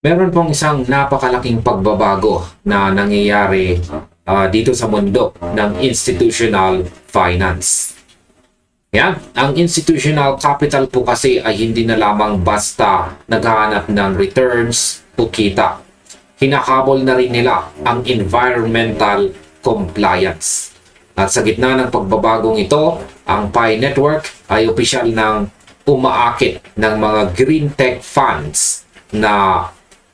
Meron pong isang napakalaking pagbabago na nangyayari dito sa mundo ng institutional finance. Yan. Ang institutional capital po kasi ay hindi na lamang basta naghahanap ng returns o kita. Hinakabol na rin nila ang environmental compliance. At sa gitna ng pagbabagong ito, ang Pi Network ay opisyal ng umaakit ng mga green tech funds na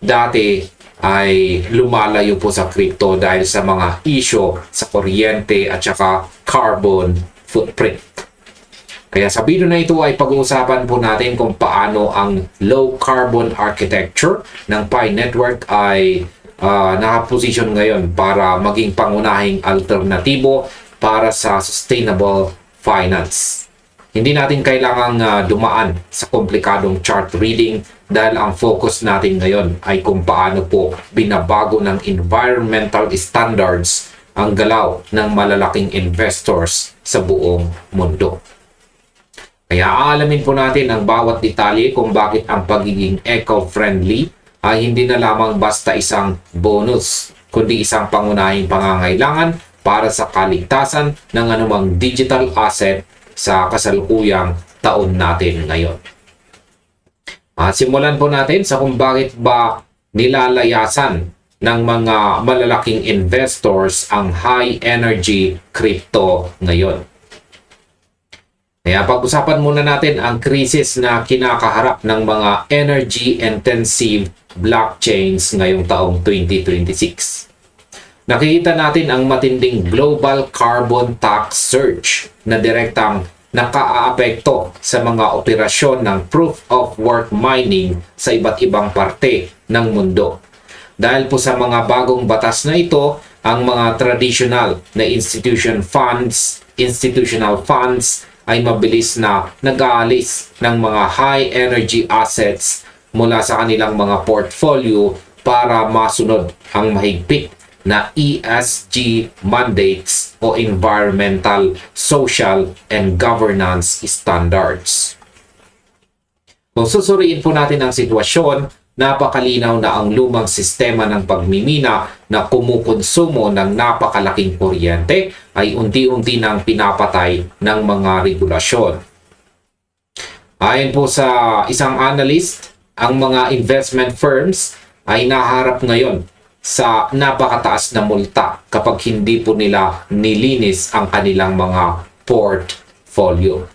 dati ay lumalayo po sa crypto dahil sa mga issue sa kuryente at saka carbon footprint. Kaya sa video na ito ay pag-uusapan po natin kung paano ang low carbon architecture ng Pi Network ay nakaposisyon ngayon para maging pangunahing alternatibo para sa sustainable finance. Hindi natin kailangang dumaan sa komplikadong chart reading dahil ang focus natin ngayon ay kung paano po binabago ng environmental standards ang galaw ng malalaking investors sa buong mundo. Kaya aalamin po natin ang bawat detalye kung bakit ang pagiging eco-friendly ay hindi na lamang basta isang bonus, kundi isang pangunahing pangangailangan para sa kaligtasan ng anumang digital asset sa kasalukuyang taon natin ngayon. Simulan po natin sa kung bakit ba nilalayasan ng mga malalaking investors ang high energy crypto ngayon. Kaya pag-usapan muna natin ang krisis na kinakaharap ng mga energy intensive blockchains ngayong taong 2026. Nakikita natin ang matinding global carbon tax surge na direktang nakaaapekto sa mga operasyon ng proof of work mining sa iba't ibang parte ng mundo. Dahil po sa mga bagong batas na ito, ang mga traditional na institutional funds ay mabilis na nag-aalis ng mga high energy assets mula sa kanilang mga portfolio para masunod ang mahigpit na ESG mandates o environmental, social, and governance standards. Kung susuriin po natin ang sitwasyon, napakalinaw na ang lumang sistema ng pagmimina na kumukonsumo ng napakalaking kuryente ay unti-unti nang pinapatay ng mga regulasyon. Ayon po sa isang analyst, ang mga investment firms ay naharap ngayon sa napakataas na multa kapag hindi po nila nilinis ang kanilang mga portfolio.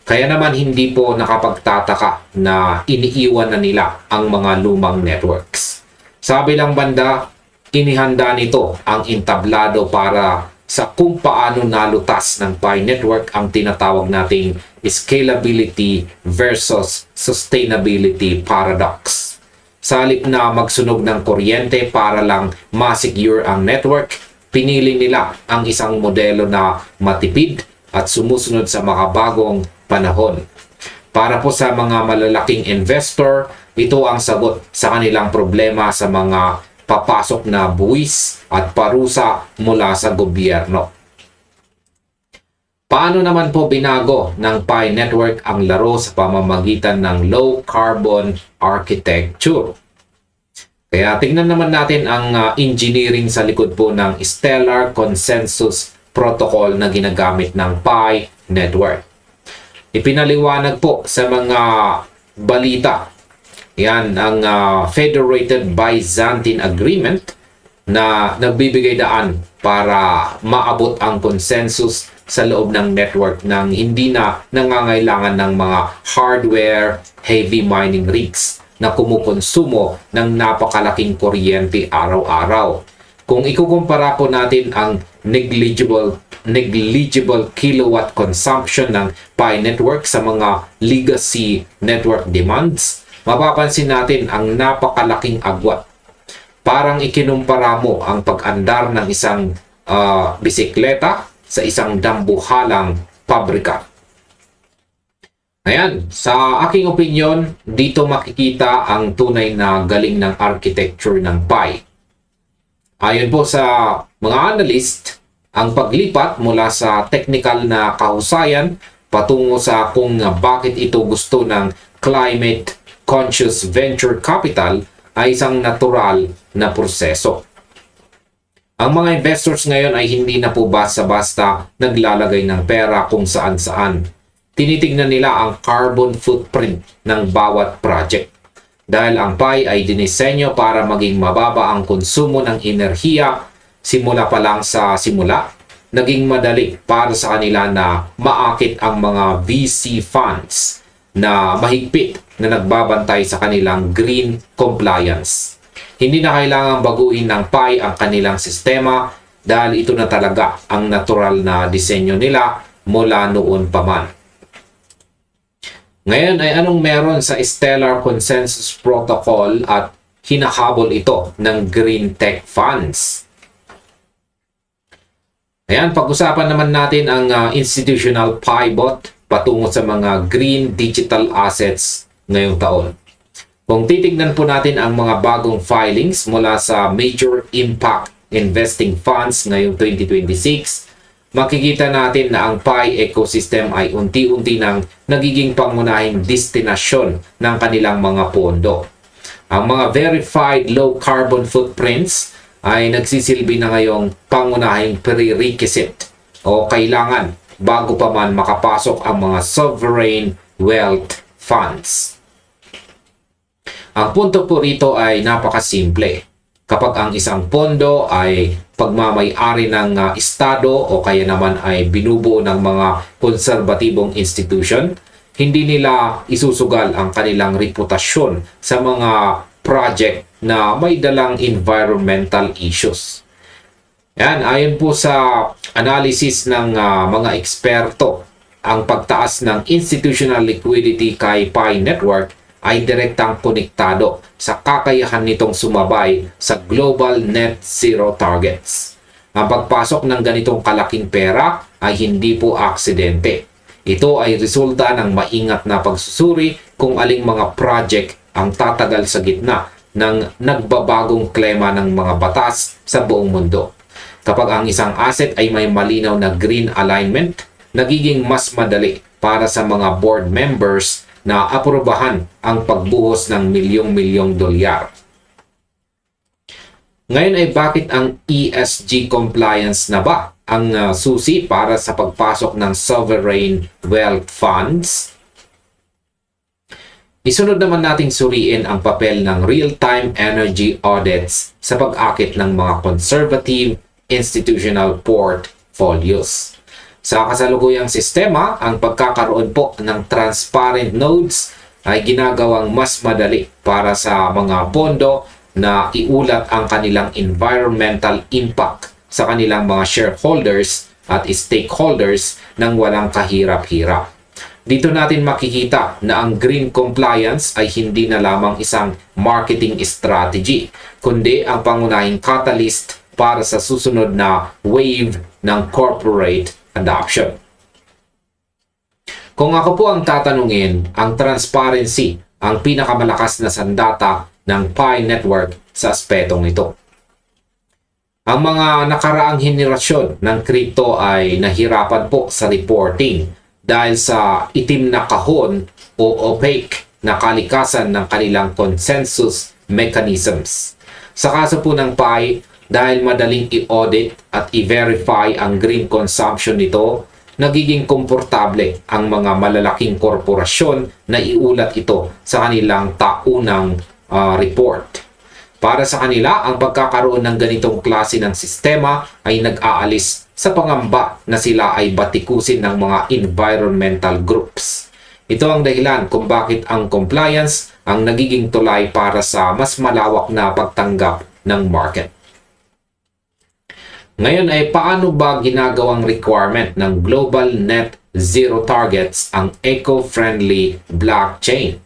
Kaya naman hindi po nakapagtataka na iniiwan na nila ang mga lumang networks. Sa kabilang banda, inihanda nito ang entablado para sa kung paano nalutas ng Pi Network ang tinatawag nating scalability versus sustainability paradox. Sa halip na magsunog ng kuryente para lang ma-secure ang network, pinili nila ang isang modelo na matipid at sumusunod sa mga bagong panahon. Para po sa mga malalaking investor, ito ang sagot sa kanilang problema sa mga papasok na buwis at parusa mula sa gobyerno. Paano naman po binago ng Pi Network ang laro sa pamamagitan ng low carbon architecture? Kaya tingnan naman natin ang engineering sa likod po ng Stellar Consensus Protocol na ginagamit ng Pi Network. Ipinaliwanag po sa mga balita yan ang Federated Byzantine Agreement na nagbibigay daan para maabot ang consensus sa loob ng network nang hindi na nangangailangan ng mga hardware heavy mining rigs na kumukonsumo ng napakalaking kuryente araw-araw. Kung ikukumpara po natin ang negligible kilowatt consumption ng Pi Network sa mga legacy network demands, mapapansin natin ang napakalaking agwat. Parang ikinumpara mo ang pag-andar ng isang bisikleta sa isang dambuhalang pabrika. Ayan, sa aking opinion, dito makikita ang tunay na galing ng architecture ng Pi. Ayon po sa mga analyst, ang paglipat mula sa technical na kahusayan patungo sa kung bakit ito gusto ng climate conscious venture capital ay isang natural na proseso. Ang mga investors ngayon ay hindi na po basta-basta naglalagay ng pera kung saan-saan. Tinitignan nila ang carbon footprint ng bawat project. Dahil ang PI ay dinisenyo para maging mababa ang konsumo ng enerhiya simula pa lang sa simula, naging madali para sa kanila na maakit ang mga VC funds na mahigpit na nagbabantay sa kanilang green compliance. Hindi na kailangang baguhin ng PI ang kanilang sistema dahil ito na talaga ang natural na disenyo nila mula noon pa man. Ngayon ay anong meron sa Stellar Consensus Protocol at hinahabol ito ng Green Tech Funds? Ayan, pag-usapan naman natin ang institutional pivot patungo sa mga green digital assets ngayong taon. Kung titignan po natin ang mga bagong filings mula sa Major Impact Investing Funds ngayong 2026, makikita natin na ang PI ecosystem ay unti-unti nang nagiging pangunahing destinasyon ng kanilang mga pondo. Ang mga verified low carbon footprints ay nagsisilbi na ngayong pangunahing prerequisite o kailangan bago pa man makapasok ang mga sovereign wealth funds. Ang punto po rito ay napakasimple. Kapag ang isang pondo ay pagmamay-ari ng estado o kaya naman ay binubuo ng mga konserbatibong institution, hindi nila isusugal ang kanilang reputasyon sa mga project na may dalang environmental issues. Yan, ayon po sa analysis ng mga eksperto, ang pagtaas ng institutional liquidity kay Pi Network ay direktang konektado sa kakayahan nitong sumabay sa global net zero targets. Ang pagpasok ng ganitong kalaking pera ay hindi po aksidente. Ito ay resulta ng maingat na pagsusuri kung aling mga project ang tatagal sa gitna ng nagbabagong klima ng mga batas sa buong mundo. Kapag ang isang asset ay may malinaw na green alignment, nagiging mas madali para sa mga board members na aprobahan ang pagbuhos ng milyong-milyong dolyar. Ngayon ay bakit ang ESG compliance na ba ang susi para sa pagpasok ng sovereign wealth funds? Isunod naman nating suriin ang papel ng real-time energy audits sa pag-akit ng mga conservative institutional portfolios. Sa kasalukuyang sistema, ang pagkakaroon po ng transparent nodes ay ginagawang mas madali para sa mga pondo na iulat ang kanilang environmental impact sa kanilang mga shareholders at stakeholders nang walang kahirap-hirap. Dito natin makikita na ang green compliance ay hindi na lamang isang marketing strategy, kundi ang pangunahing catalyst para sa susunod na wave ng corporate adoption. Kung ako po ang tatanungin, ang transparency ang pinakamalakas na sandata ng Pi Network sa aspetong ito. Ang mga nakaraang henerasyon ng crypto ay nahirapan po sa reporting dahil sa itim na kahon o opaque na kalikasan ng kanilang consensus mechanisms. Sa kaso po ng Pi, dahil madaling i-audit at i-verify ang green consumption nito, nagiging komportable ang mga malalaking korporasyon na iulat ito sa kanilang taunang report. Para sa kanila, ang pagkakaroon ng ganitong klase ng sistema ay nag-aalis sa pangamba na sila ay batikusin ng mga environmental groups. Ito ang dahilan kung bakit ang compliance ang nagiging tulay para sa mas malawak na pagtanggap ng market. Ngayon ay paano ba ginagawang requirement ng global net zero targets ang eco-friendly blockchain?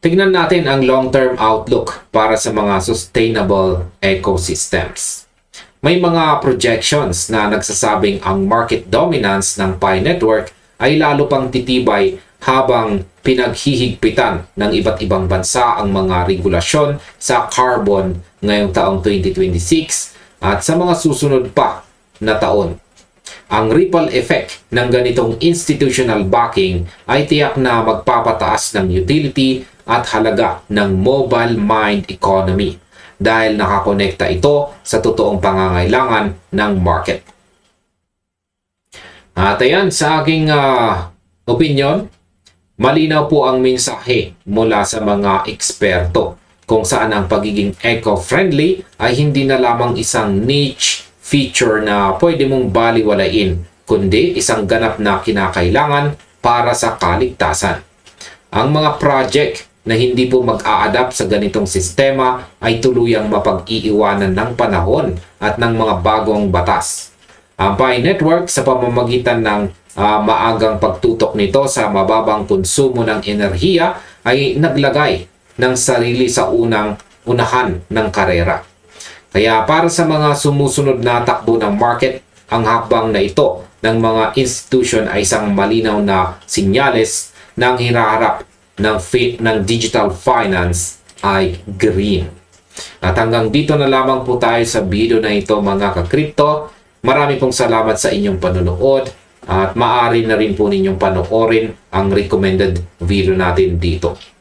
Tignan natin ang long-term outlook para sa mga sustainable ecosystems. May mga projections na nagsasabing ang market dominance ng Pi Network ay lalo pang titibay habang pinaghihigpitan ng iba't ibang bansa ang mga regulasyon sa carbon ngayong taong 2026 at sa mga susunod pa na taon. Ang ripple effect ng ganitong institutional backing ay tiyak na magpapataas ng utility at halaga ng mobile mind economy dahil nakakonekta ito sa totoong pangangailangan ng market. At ayan, sa aking opinion, malinaw po ang mensahe mula sa mga eksperto kung saan ang pagiging eco-friendly ay hindi na lamang isang niche feature na pwede mong baliwalain, kundi isang ganap na kinakailangan para sa kaligtasan. Ang mga project na hindi po mag-a-adapt sa ganitong sistema ay tuluyang mapag-iiwanan ng panahon at ng mga bagong batas. Ang Pi Network sa pamamagitan ng maagang pagtutok nito sa mababang konsumo ng enerhiya ay naglagay ng sarili sa unahan ng karera. Kaya para sa mga sumusunod na takbo ng market, ang hakbang na ito ng mga institution ay isang malinaw na sinyales ng hinaharap ng digital finance ay green. At hanggang dito na lamang po tayo sa video na ito mga ka-crypto. Marami pong salamat sa inyong panonood at maaari na rin po ninyong panoorin ang recommended video natin dito.